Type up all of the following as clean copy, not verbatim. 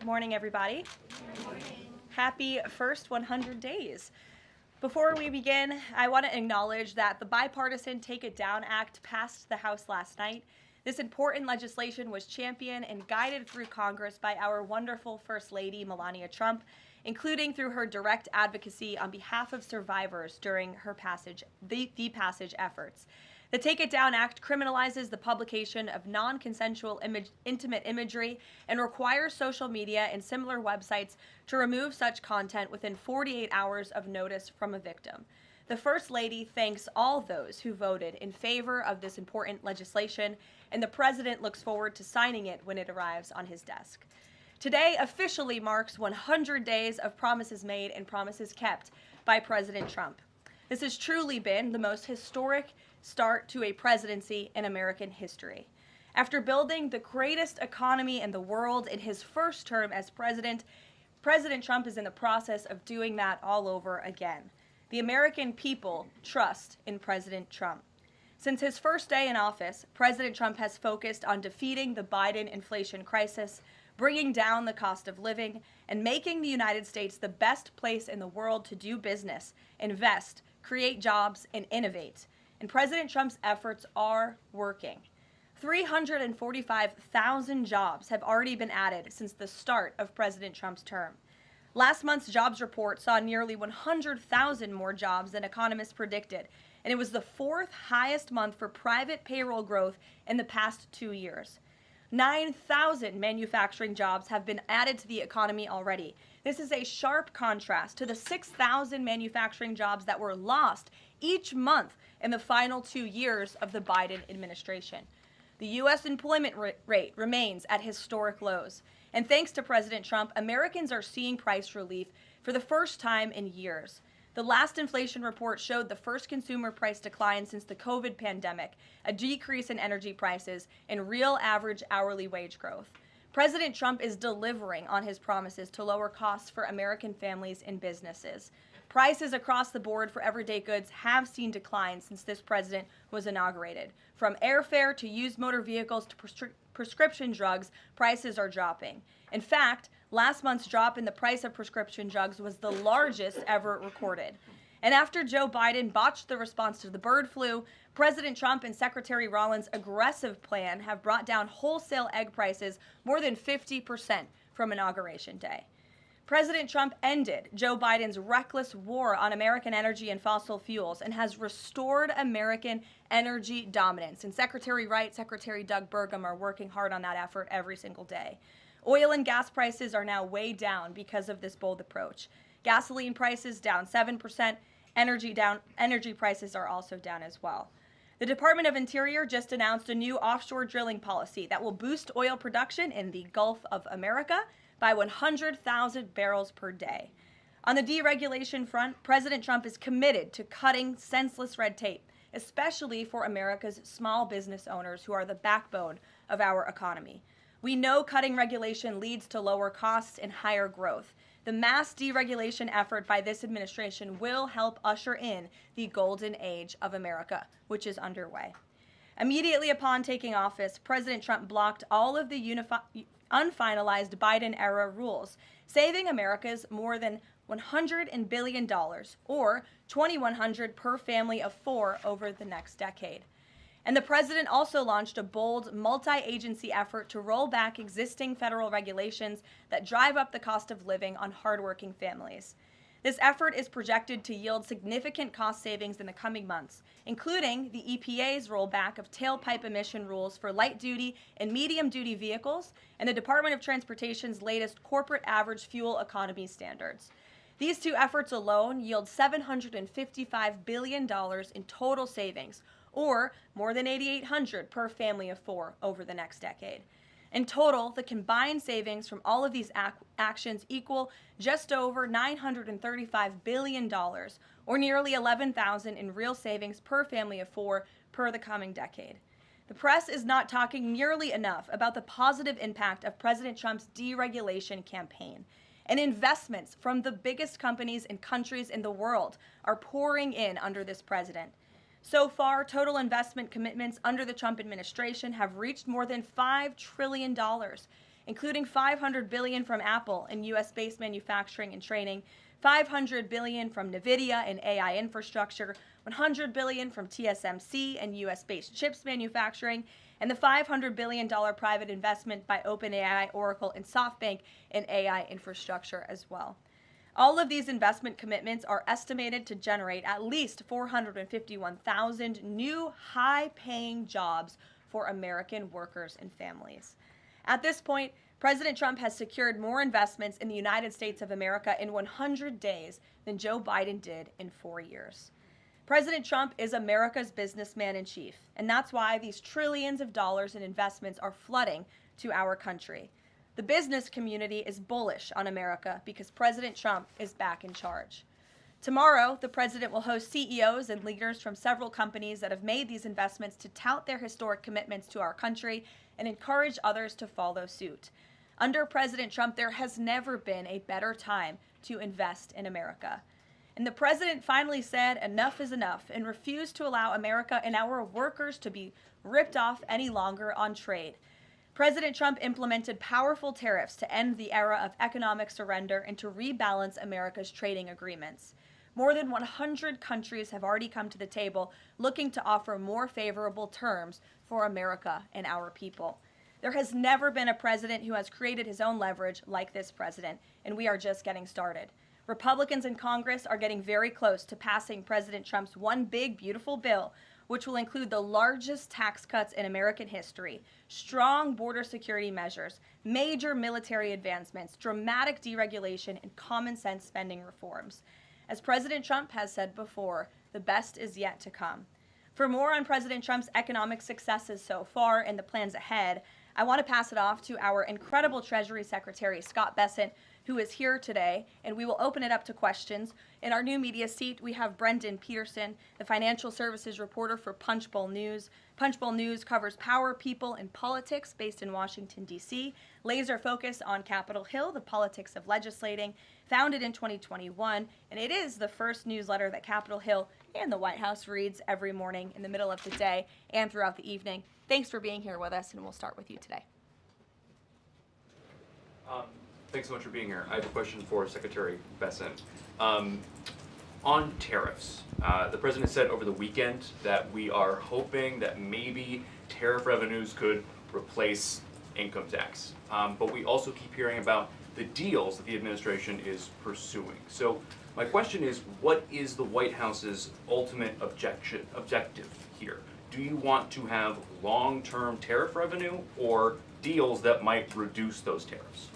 Good morning, everybody. Good morning. Happy first 100 days. Before we begin, I want to acknowledge that the bipartisan Take It Down Act passed the House last night. This important legislation was championed and guided through Congress by our wonderful First Lady, Melania Trump, including through her direct advocacy on behalf of survivors during her passage efforts. The Take It Down Act criminalizes the publication of non-consensual intimate imagery and requires social media and similar websites to remove such content within 48 hours of notice from a victim. The First Lady thanks all those who voted in favor of this important legislation, and the President looks forward to signing it when it arrives on his desk. Today officially marks 100 days of promises made and promises kept by President Trump. This has truly been the most historic start to a presidency in American history. After building the greatest economy in the world in his first term as president, President Trump is in the process of doing that all over again. The American people trust in President Trump. Since his first day in office, President Trump has focused on defeating the Biden inflation crisis, bringing down the cost of living, and making the United States the best place in the world to do business, invest, create jobs, and innovate. And President Trump's efforts are working. 345,000 jobs have already been added since the start of President Trump's term. Last month's jobs report saw nearly 100,000 more jobs than economists predicted, and it was the fourth highest month for private payroll growth in the past 2 years. 9,000 manufacturing jobs have been added to the economy already. This is a sharp contrast to the 6,000 manufacturing jobs that were lost each month in the final 2 years of the Biden administration. The U.S. employment rate remains at historic lows. And thanks to President Trump, Americans are seeing price relief for the first time in years. The last inflation report showed the first consumer price decline since the COVID pandemic, a decrease in energy prices, and real average hourly wage growth. President Trump is delivering on his promises to lower costs for American families and businesses. Prices across the board for everyday goods have seen declines since this president was inaugurated. From airfare to used motor vehicles to prescription drugs, prices are dropping. In fact, last month's drop in the price of prescription drugs was the largest ever recorded. And after Joe Biden botched the response to the bird flu, President Trump and Secretary Rawlings' aggressive plan have brought down wholesale egg prices more than 50% from Inauguration Day. President Trump ended Joe Biden's reckless war on American energy and fossil fuels and has restored American energy dominance. And Secretary Wright, Secretary Doug Burgum are working hard on that effort every single day. Oil and gas prices are now way down because of this bold approach. Gasoline prices down 7%, energy prices are also down as well. The Department of Interior just announced a new offshore drilling policy that will boost oil production in the Gulf of America by 100,000 barrels per day. On the deregulation front, President Trump is committed to cutting senseless red tape, especially for America's small business owners who are the backbone of our economy. We know cutting regulation leads to lower costs and higher growth. The mass deregulation effort by this administration will help usher in the golden age of America, which is underway. Immediately upon taking office, President Trump blocked all of the unfinalized Biden-era rules, saving America's more than $100 billion, or $2,100 per family of four over the next decade. And the president also launched a bold multi-agency effort to roll back existing federal regulations that drive up the cost of living on hardworking families. This effort is projected to yield significant cost savings in the coming months, including the EPA's rollback of tailpipe emission rules for light-duty and medium-duty vehicles and the Department of Transportation's latest corporate average fuel economy standards. These two efforts alone yield $755 billion in total savings, or more than $8,800 per family of four over the next decade. In total, the combined savings from all of these actions equal just over $935 billion, or nearly $11,000 in real savings per family of four per the coming decade. The press is not talking nearly enough about the positive impact of President Trump's deregulation campaign. And investments from the biggest companies and countries in the world are pouring in under this president. So far, total investment commitments under the Trump administration have reached more than $5 trillion. including $500 billion from Apple in U.S.-based manufacturing and training, $500 billion from NVIDIA in AI infrastructure, $100 billion from TSMC and U.S.-based chips manufacturing, and the $500 billion private investment by OpenAI, Oracle, and SoftBank in AI infrastructure as well. All of these investment commitments are estimated to generate at least 451,000 new high-paying jobs for American workers and families. At this point, President Trump has secured more investments in the United States of America in 100 days than Joe Biden did in 4 years. President Trump is America's businessman in chief, and that's why these trillions of dollars in investments are flooding to our country. The business community is bullish on America because President Trump is back in charge. Tomorrow, the president will host CEOs and leaders from several companies that have made these investments to tout their historic commitments to our country and encourage others to follow suit. Under President Trump, there has never been a better time to invest in America. And the president finally said enough is enough and refused to allow America and our workers to be ripped off any longer on trade. President Trump implemented powerful tariffs to end the era of economic surrender and to rebalance America's trading agreements. More than 100 countries have already come to the table looking to offer more favorable terms for America and our people. There has never been a president who has created his own leverage like this president, and we are just getting started. Republicans in Congress are getting very close to passing President Trump's One Big Beautiful Bill, which will include the largest tax cuts in American history, strong border security measures, major military advancements, dramatic deregulation, and common sense spending reforms. As President Trump has said before, the best is yet to come. For more on President Trump's economic successes so far and the plans ahead, I want to pass it off to our incredible Treasury Secretary, Scott Bessent, who is here today, and we will open it up to questions. In our new media seat, we have Brendan Peterson, the financial services reporter for Punchbowl News. Punchbowl News covers power, people, and politics based in Washington, D.C., laser focus on Capitol Hill, the politics of legislating, founded in 2021, and it is the first newsletter that Capitol Hill and the White House reads every morning in the middle of the day and throughout the evening. Thanks for being here with us, and we'll start with you today. Thanks so much for being here. I have a question for Secretary Bessent. On tariffs, the president said over the weekend that we are hoping that maybe tariff revenues could replace income tax. But we also keep hearing about the deals that the administration is pursuing. So my question is, what is the White House's ultimate objective here? Do you want to have long-term tariff revenue or deals that might reduce those tariffs?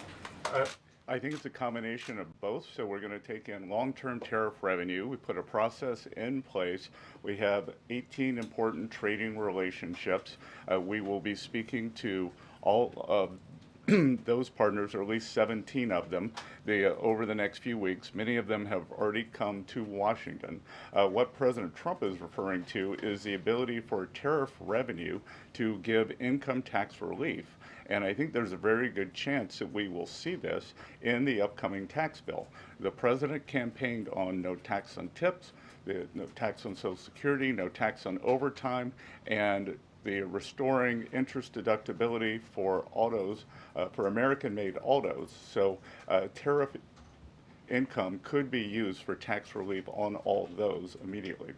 I think it's a combination of both. So we're going to take in long-term tariff revenue. We put a process in place. We have 18 important trading relationships. We will be speaking to all of those partners, or at least 17 of them, over the next few weeks. Many of them have already come to Washington. What President Trump is referring to is the ability for tariff revenue to give income tax relief. And I think there's a very good chance that we will see this in the upcoming tax bill. The president campaigned on no tax on tips, no tax on Social Security, no tax on overtime, and the restoring interest deductibility for autos, for American-made autos. So tariff income could be used for tax relief on all of those immediately.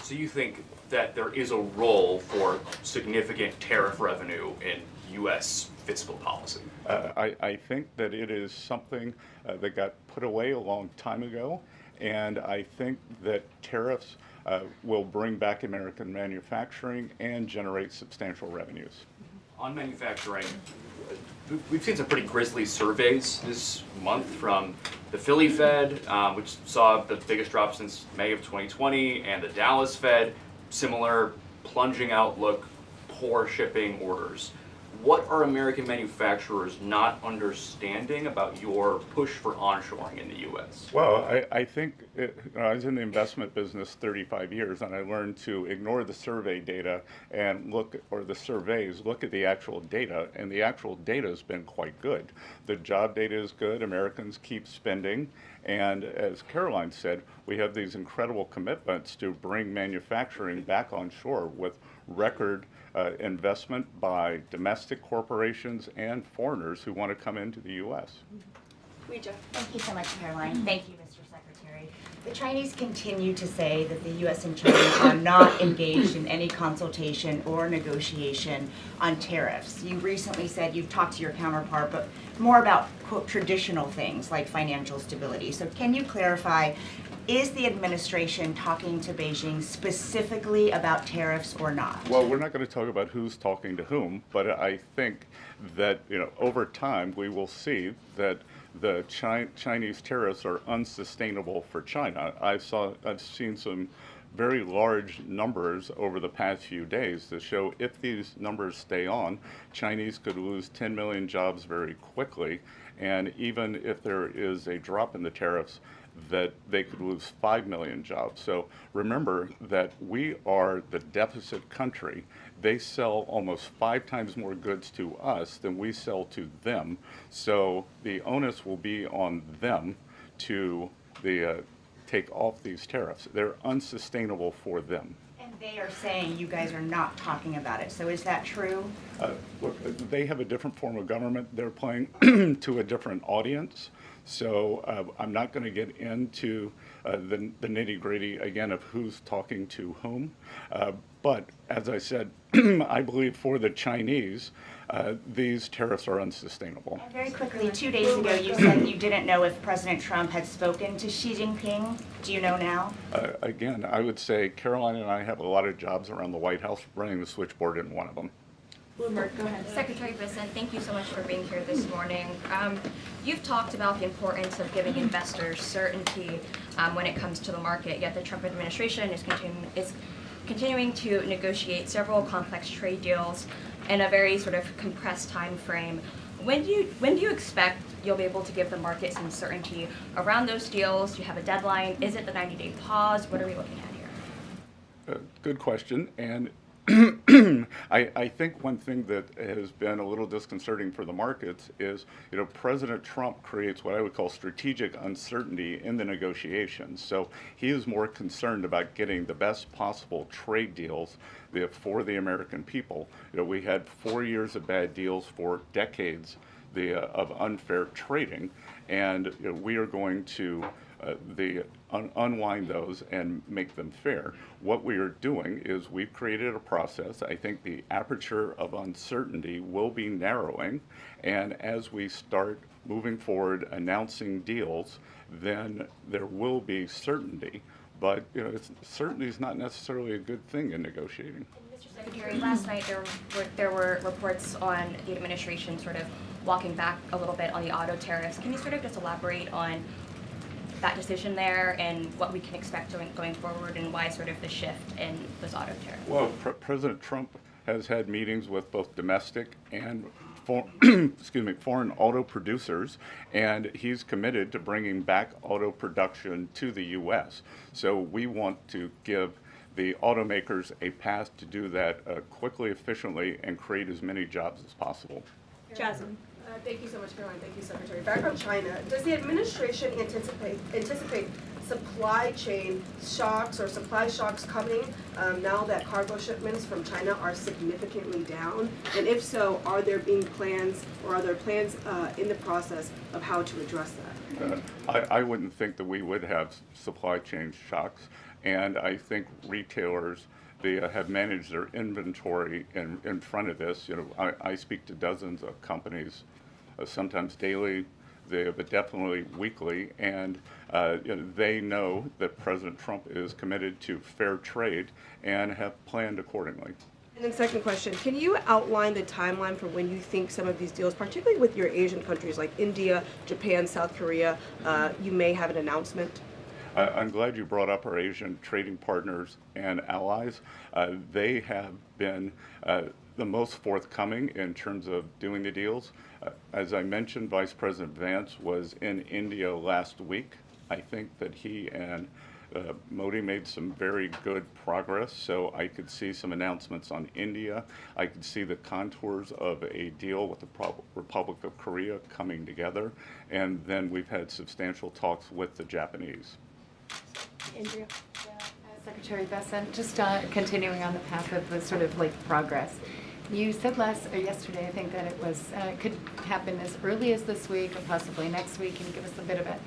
So you think that there is a role for significant tariff revenue in U.S. fiscal policy? I think that it is something that got put away a long time ago, and I think that tariffs will bring back American manufacturing and generate substantial revenues. On manufacturing, we've seen some pretty grisly surveys this month from the Philly Fed, which saw the biggest drop since May of 2020, and the Dallas Fed, similar plunging outlook, poor shipping orders. What are American manufacturers not understanding about your push for onshoring in the U.S.? Well, I think I was in the investment business 35 years, and I learned to ignore the survey data and look at the actual data, and the actual data has been quite good. The job data is good. Americans keep spending, and as Karoline said, we have these incredible commitments to bring manufacturing back on shore with record investment by domestic corporations and foreigners who want to come into the U.S. Thank you so much, Caroline. Thank you, Mr. Secretary. The Chinese continue to say that the U.S. and China are not engaged in any consultation or negotiation on tariffs. You recently said you've talked to your counterpart, but more about, quote, traditional things like financial stability. So can you clarify, is the administration talking to Beijing specifically about tariffs or not? Well, we're not going to talk about who's talking to whom, but I think that, over time we will see that the Chinese tariffs are unsustainable for China. I've seen some very large numbers over the past few days that show if these numbers stay on, Chinese could lose 10 million jobs very quickly, and even if there is a drop in the tariffs, that they could lose 5 million jobs. So remember that we are the deficit country. They sell almost 5 times more goods to us than we sell to them. So the onus will be on them to take off these tariffs. They're unsustainable for them. And they are saying you guys are not talking about it. So is that true? Look, they have a different form of government. They're playing to a different audience. So I'm not going to get into the nitty-gritty again of who's talking to whom. But as I said, I believe for the Chinese, these tariffs are unsustainable. And very quickly, 2 days ago, you said you didn't know if President Trump had spoken to Xi Jinping. Do you know now? Again, I would say Karoline and I have a lot of jobs around the White House. Running the switchboard isn't one of them. Bloomberg, go ahead. Secretary Bessent, thank you so much for being here this morning. You've talked about the importance of giving investors certainty when it comes to the market, yet the Trump administration is continuing to negotiate several complex trade deals in a very sort of compressed time frame. When do you expect you'll be able to give the market some certainty around those deals? Do you have a deadline? Is it the 90-day pause? What are we looking at here? Good question. And I think one thing that has been a little disconcerting for the markets is, President Trump creates what I would call strategic uncertainty in the negotiations. So he is more concerned about getting the best possible trade deals for the American people. We had 4 years of bad deals for decades of unfair trading, and we are going to unwind those and make them fair. What we are doing is we've created a process. I think the aperture of uncertainty will be narrowing, and as we start moving forward announcing deals, then there will be certainty. But certainty is not necessarily a good thing in negotiating. Mr. Secretary, last night there were reports on the administration sort of walking back a little bit on the auto tariffs. Can you sort of just elaborate on that decision there and what we can expect going forward, and why sort of the shift in those auto tariffs? Well, President Trump has had meetings with both domestic and foreign auto producers, and he's committed to bringing back auto production to the U.S. So we want to give the automakers a path to do that quickly, efficiently, and create as many jobs as possible. Jasmine. Thank you so much, Caroline. Thank you, Secretary. Back on China, does the administration anticipate supply chain shocks or supply shocks coming now that cargo shipments from China are significantly down? And if so, are there plans in the process of how to address that? I wouldn't think that we would have supply chain shocks, and I think retailers have managed their inventory in front of this. I speak to dozens of companies, sometimes daily, but definitely weekly, and they know that President Trump is committed to fair trade and have planned accordingly. And then second question, can you outline the timeline for when you think some of these deals, particularly with your Asian countries like India, Japan, South Korea, you may have an announcement? I'm glad you brought up our Asian trading partners and allies. They have been the most forthcoming in terms of doing the deals. As I mentioned, Vice President Vance was in India last week. I think that he and Modi made some very good progress, so I could see some announcements on India. I could see the contours of a deal with the Republic of Korea coming together, and then we've had substantial talks with the Japanese. Andrea. Secretary Bessent, just continuing on the path of the sort of like progress. You said yesterday, I think, that it was could happen as early as this week or possibly next week. Can you give us a bit of a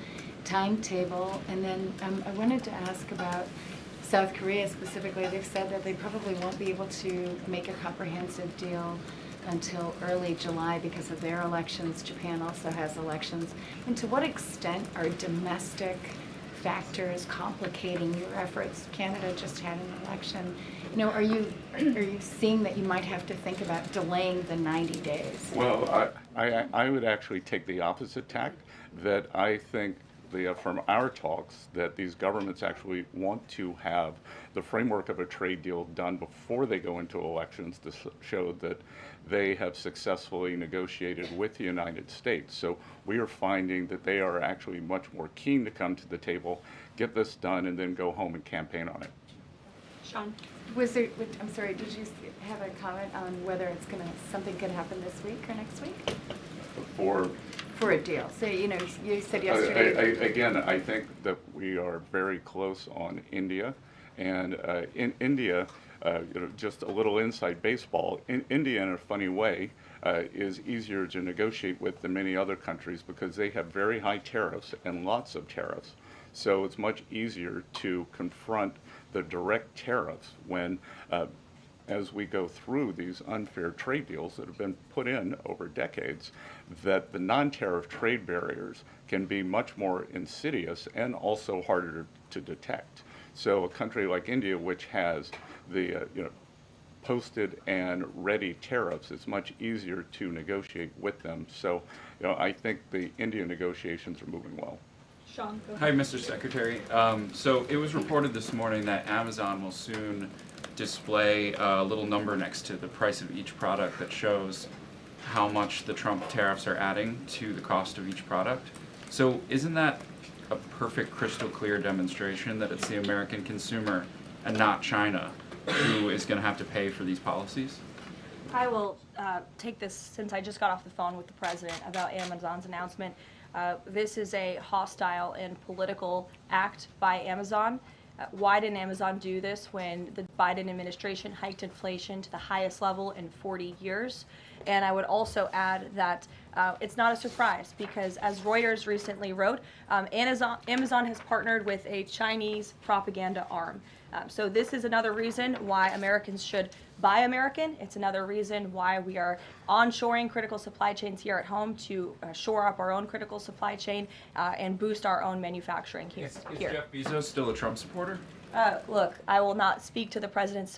timetable? And then I wanted to ask about South Korea specifically. They've said that they probably won't be able to make a comprehensive deal until early July because of their elections. Japan also has elections. And to what extent are domestic factors complicating your efforts? Canada just had an election. You know, are you seeing that you might have to think about delaying the 90 days? Well, I would actually take the opposite tact, that I think from our talks that these governments actually want to have the framework of a trade deal done before they go into elections to show that they have successfully negotiated with the United States. So we are finding that they are actually much more keen to come to the table, get this done, and then go home and campaign on it. Sean? I'm sorry, did you have a comment on whether something could happen this week or next week? For a deal. So, you know, you said yesterday. I think that we are very close on India. And in India, just a little inside baseball, India, in a funny way, is easier to negotiate with than many other countries because they have very high tariffs and lots of tariffs. So it's much easier to confront the direct tariffs when as we go through these unfair trade deals that have been put in over decades, that the non-tariff trade barriers can be much more insidious and also harder to detect. So a country like India, which has the posted and ready tariffs, it's much easier to negotiate with them. So I think the India negotiations are moving well. Sean, go Hi, ahead. Mr. Secretary. So it was reported this morning that Amazon will soon display a little number next to the price of each product that shows how much the Trump tariffs are adding to the cost of each product. So isn't that a perfect crystal clear demonstration that it's the American consumer and not China who is going to have to pay for these policies? I will take this since I just got off the phone with the president about Amazon's announcement. This is a hostile and political act by Amazon. Why didn't Amazon do this when the Biden administration hiked inflation to the highest level in 40 years? And I would also add that it's not a surprise because, as Reuters recently wrote, Amazon has partnered with a Chinese propaganda arm. So this is another reason why Americans should buy American. It's another reason why we are onshoring critical supply chains here at home to shore up our own critical supply chain and boost our own manufacturing here. Is Jeff Bezos still a Trump supporter? Look, I will not speak to the president's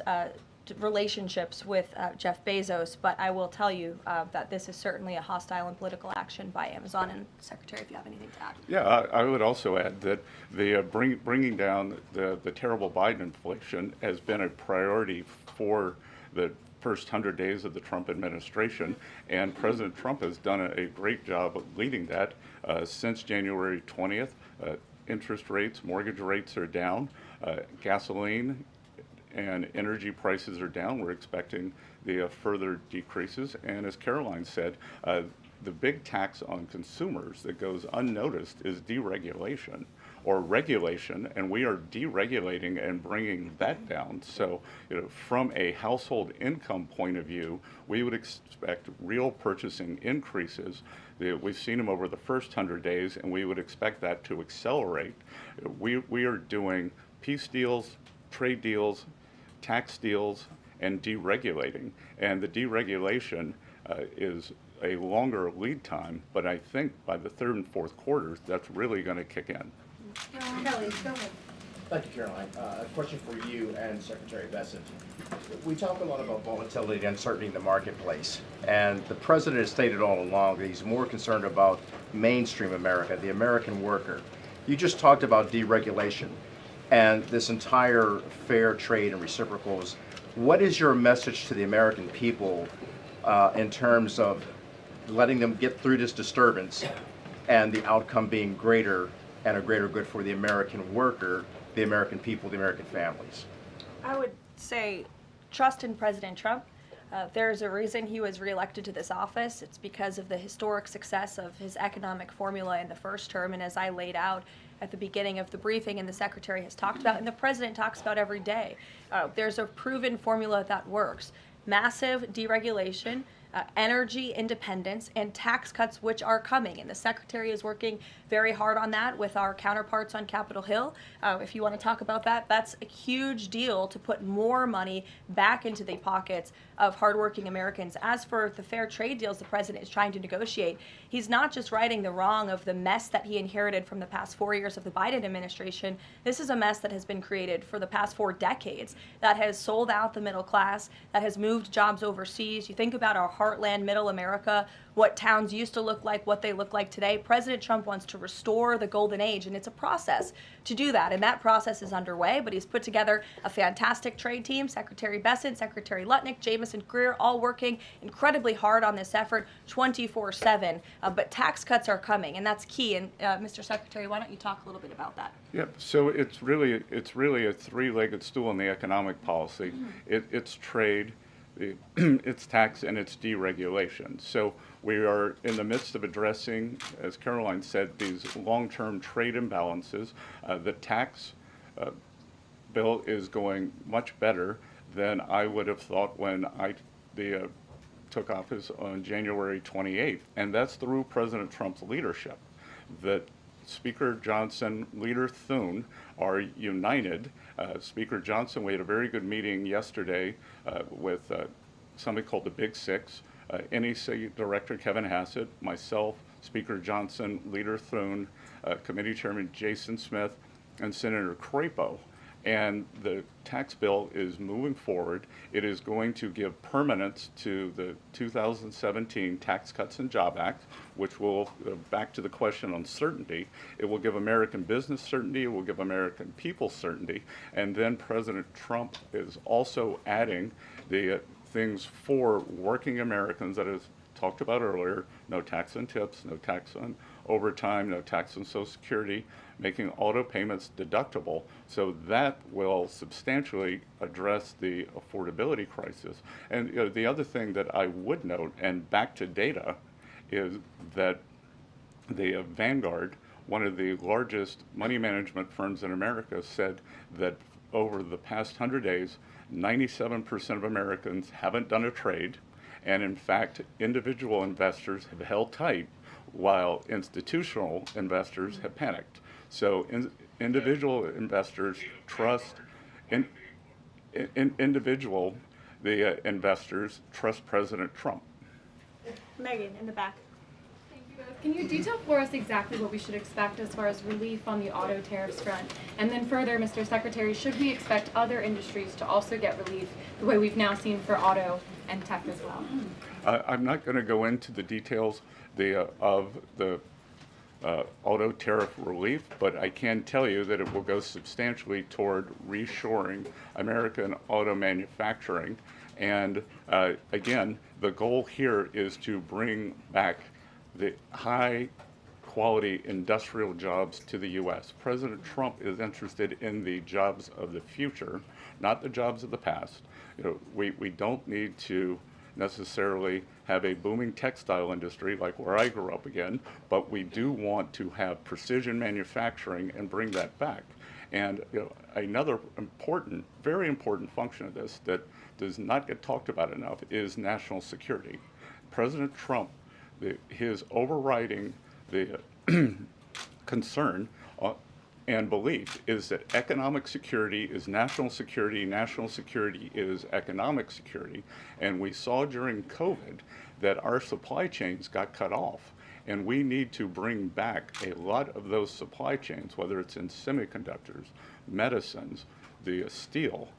relationships with Jeff Bezos, but I will tell you that this is certainly a hostile and political action by Amazon. And Secretary, if you have anything to add. Yeah, I would also add that the bringing down the terrible Biden inflation has been a priority for the first 100 days of the Trump administration, and President Trump has done a great job of leading that since January 20th. Interest rates, mortgage rates are down, gasoline and energy prices are down. We're expecting the further decreases, and as Karoline said, the big tax on consumers that goes unnoticed is deregulation or regulation, and we are deregulating and bringing that down. So, from a household income point of view, we would expect real purchasing increases. We've seen them over the first 100 days, and we would expect that to accelerate. We are doing peace deals, trade deals, tax deals, and deregulating. And the deregulation is a longer lead time, but I think by the third and fourth quarters, that's really going to kick in. Kelly, go ahead. Thank you, Caroline. A question for you and Secretary Bessent. We talk a lot about volatility and uncertainty in the marketplace, and the president has stated all along that he's more concerned about mainstream America, the American worker. You just talked about deregulation and this entire fair trade and reciprocals. What is your message to the American people in terms of letting them get through this disturbance and the outcome being greater and a greater good for the American worker, the American people, the American families? I would say trust in President Trump. There's a reason he was reelected to this office. It's because of the historic success of his economic formula in the first term, and as I laid out at the beginning of the briefing and the Secretary has talked about and the President talks about every day, there's a proven formula that works. Massive deregulation, energy independence, and tax cuts, which are coming. And the Secretary is working very hard on that with our counterparts on Capitol Hill. If you want to talk about that, that's a huge deal to put more money back into the pockets of hardworking Americans. As for the fair trade deals the President is trying to negotiate, he's not just righting the wrong of the mess that he inherited from the past 4 years of the Biden administration. This is a mess that has been created for the past 4 decades that has sold out the middle class, that has moved jobs overseas. You think about our heartland, middle America, what towns used to look like, what they look like today. President Trump wants to restore the golden age, and it's a process to do that. And that process is underway, but he's put together a fantastic trade team. Secretary Bessent, Secretary Lutnick, Jamieson Greer, all working incredibly hard on this effort 24/7. But tax cuts are coming, and that's key. And Mr. Secretary, why don't you talk a little bit about that? Yep. So it's really a three-legged stool in the economic policy. It's trade, it's tax, and it's deregulation. So we are in the midst of addressing, as Karoline said, these long-term trade imbalances. The tax bill is going much better than I would have thought when I took office on January 28th, and that's through President Trump's leadership. That Speaker Johnson, Leader Thune are united. Speaker Johnson, we had a very good meeting yesterday with somebody called the Big Six, NEC Director Kevin Hassett, myself, Speaker Johnson, Leader Thune, Committee Chairman Jason Smith, and Senator Crapo. And the tax bill is moving forward. It is going to give permanence to the 2017 Tax Cuts and Job Act, which will, back to the question on certainty, it will give American business certainty, it will give American people certainty, and then President Trump is also adding the things for working Americans that is talked about earlier: no tax on tips, no tax on overtime, no tax on Social Security, making auto payments deductible. So that will substantially address the affordability crisis. And the other thing that I would note, and back to data, is that the Vanguard, one of the largest money management firms in America, said that over the past 100 days, 97% of Americans haven't done a trade, and in fact, individual investors have held tight while institutional investors have panicked. So individual investors trust, investors trust President Trump. Megan, in the back. Thank you both. Can you detail for us exactly what we should expect as far as relief on the auto tariffs front? And then further, Mr. Secretary, should we expect other industries to also get relief the way we've now seen for auto and tech as well? I'm not going to go into the details of the auto tariff relief, but I can tell you that it will go substantially toward reshoring American auto manufacturing. And again, the goal here is to bring back the high quality industrial jobs to the U.S. President Trump is interested in the jobs of the future, not the jobs of the past. We don't need to necessarily have a booming textile industry like where I grew up again, but we do want to have precision manufacturing and bring that back. And another important, very important function of this that does not get talked about enough is national security. President Trump, his overriding concern and belief is that economic security is national security is economic security. And we saw during COVID that our supply chains got cut off. And we need to bring back a lot of those supply chains, whether it's in semiconductors, medicines, the steel,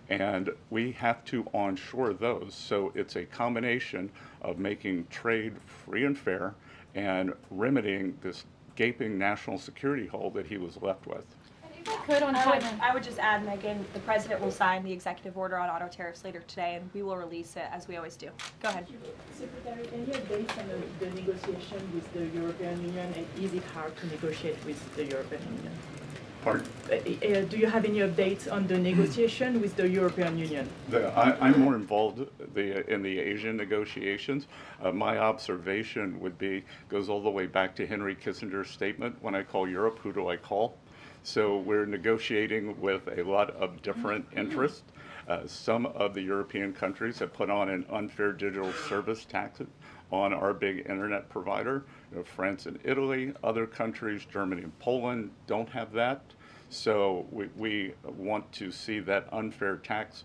and we have to onshore those. So it's a combination of making trade free and fair and remedying this gaping national security hole that he was left with. If I could on China. I would just add, Megan, the President will sign the executive order on auto tariffs later today, and we will release it as we always do. Go ahead. Secretary, any updates on the negotiation with the European Union, and is it hard to negotiate with the European Union? Pardon? Do you have any updates on the negotiation with the European Union? I'm more involved in the Asian negotiations. My observation would be, goes all the way back to Henry Kissinger's statement, when I call Europe, who do I call? So we're negotiating with a lot of different interests. Some of the European countries have put on an unfair digital service tax on our big internet provider. France and Italy, other countries, Germany and Poland, don't have that. So we want to see that unfair tax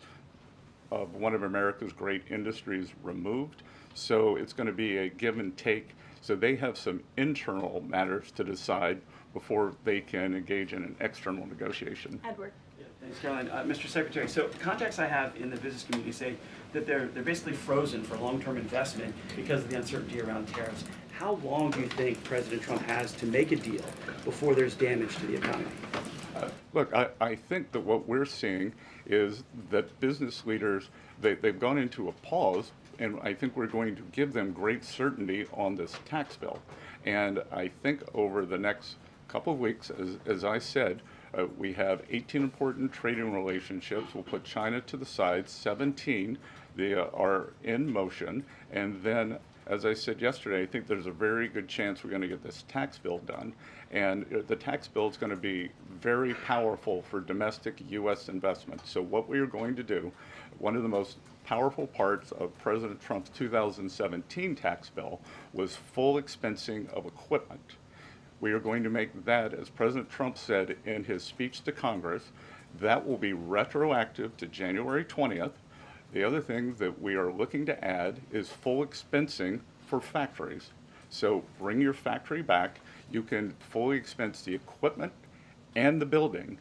of one of America's great industries removed. So it's going to be a give and take. So they have some internal matters to decide before they can engage in an external negotiation. Edward. Yeah, thanks, Caroline. Mr. Secretary, so contacts I have in the business community say that they're basically frozen for long-term investment because of the uncertainty around tariffs. How long do you think President Trump has to make a deal before there's damage to the economy? Look, I think that what we're seeing is that business leaders, they've gone into a pause, and I think we're going to give them great certainty on this tax bill. And I think over the next couple of weeks, as I said, we have 18 important trading relationships. We'll put China to the side. 17 they are in motion. And then, as I said yesterday, I think there's a very good chance we're going to get this tax bill done. And the tax bill is going to be very powerful for domestic U.S. investment. So what we are going to do, one of the most powerful parts of President Trump's 2017 tax bill was full expensing of equipment. We are going to make that, as President Trump said in his speech to Congress, that will be retroactive to January 20th. The other thing that we are looking to add is full expensing for factories. So bring your factory back. You can fully expense the equipment and the building.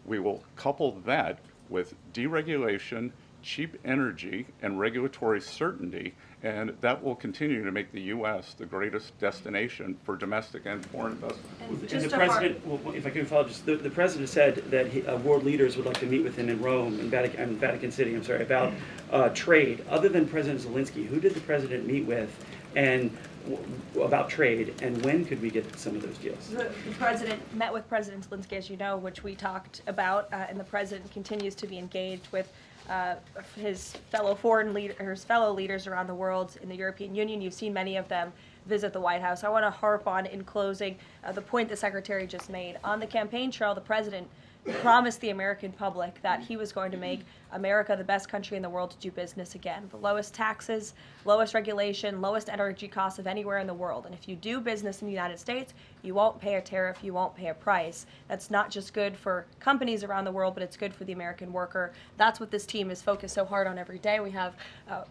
We will couple that with deregulation, cheap energy, and regulatory certainty, and that will continue to make the U.S. the greatest destination for domestic and foreign investment. And the president, well, if I can follow, just the president said that world leaders would like to meet with him in Rome and Vatican City. About trade. Other than President Zelensky, who did the president meet with, and about trade, and when could we get some of those deals? The president met with President Zelensky, as you know, which we talked about, and the president continues to be engaged with his fellow leaders around the world in the European Union. You've seen many of them visit the White House. I want to harp on, in closing, the point the Secretary just made. On the campaign trail, the president promised the American public that he was going to make America the best country in the world to do business again. The lowest taxes, lowest regulation, lowest energy costs of anywhere in the world. And if you do business in the United States, you won't pay a tariff, you won't pay a price. That's not just good for companies around the world, but it's good for the American worker. That's what this team is focused so hard on every day. We have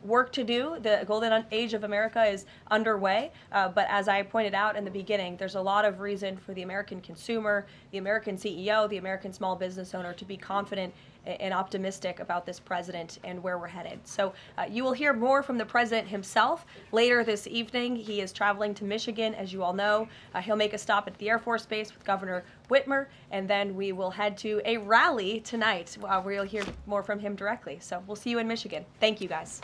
work to do. The golden age of America is underway. But as I pointed out in the beginning, there's a lot of reason for the American consumer, the American CEO, the American small business owner to be confident and optimistic about this president and where we're headed. So you will hear more from the president himself later this evening. He is traveling to Michigan, as you all know. He'll make a stop at the Air Force Base with Governor Whitmer, and then we will head to a rally tonight where you'll hear more from him directly. So we'll see you in Michigan. Thank you, guys.